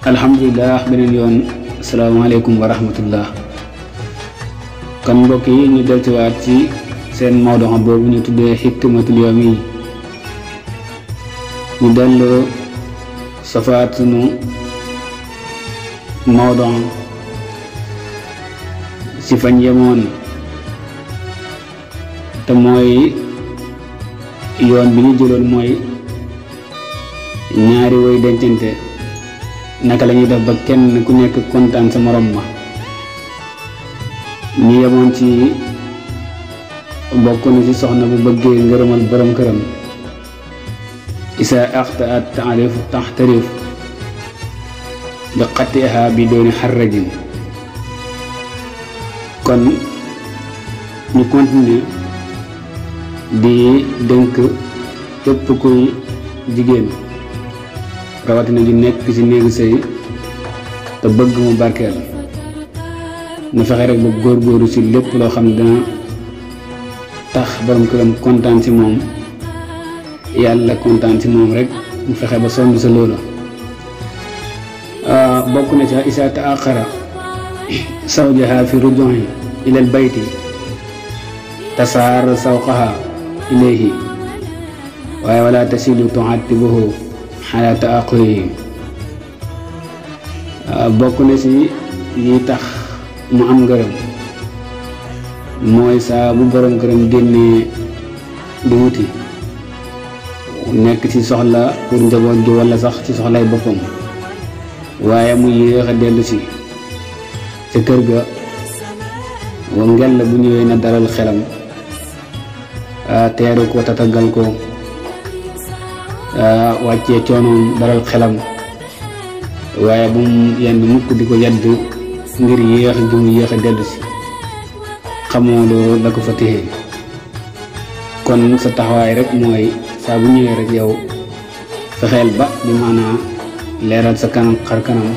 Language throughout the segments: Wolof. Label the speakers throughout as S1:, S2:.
S1: alhamdulilah beneen yoon asalaamaaleykum wa rahmatullah. kon mbokk yi ñu dellusiwaat ci seen mawdu boobu ñu tuddee xikmatul yawmi ñu dellu safaat sunu mawdu ci fañ yemoon te mooy yoon bi ñu jëloon mooy ñaari woy dencante naka la ñuy def ba kenn ku nekk kontaan sa morom ma. ñu yemoon ci bokk na ci soxna bu bëggee ngërëmal borom këram isa axta at taarif taxtarif bi xatiha bi dooni xarrajin. kon ñu continuer di dénk képp kuy jigéen rawatina ju nekk ci néegu sëy te bëgg mu barkeel na fexe rek ba góorgóoru ci lépp loo xam ne dana tax borom këram kontaan ci moom yàlla kontaan ci moom rek mu fexe ba sonn sa loola. bokk na ca isa taaqara zawjaha fi rujuhi ilal bayti tasaar sawqaha ilayhi waaye wala tasilu tuatibuhu xala taaqurihi. bokk na ci yi tax mu am ngërëm mooy saa bu borom këram génnee di wuti nekk ci soxla pour njaboot gi walla sax ci soxlay boppam waaye mu yéex a dellu si ca kër ga wa ngel bu ñëwee na dalal xelam teeru ko tatagal ko wàccee coonoom dalal xelam waaye bu mu yenn mukk di ko yedd ngir yéex gi mu yéex a dellu si xamoo loolu la ko fa téye. kon sa taxawaay rek mooy saa bu ñëwee rek yow fexeel ba bi maanaa leeral sa kanam xar kanam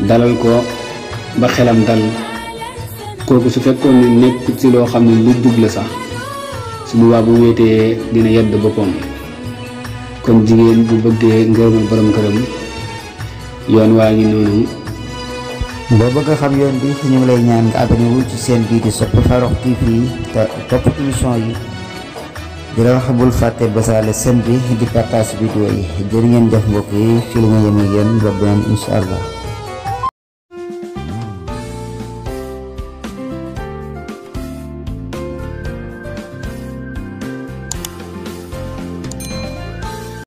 S1: dalal ko ba xelam dal kooku su fekkoon ne nekk ci loo xam ne lu dugg la sax su boobaa bu wéetee dina yedd boppam. kon jigéen bu bëggee ngërëmal borom këram yoon waa ngi noonu.
S2: boo bëgg a xam yoon bi ñu ngi lay ñaan nga abonné wu ci seen bii di Sope Farokh TV te topp émission yi di la wax bul fàtte basaale seen bi di partage vidéo yi jërë ngeen jëf mbokk yi fi la ñu yem ak yéen ba beneen incha allah.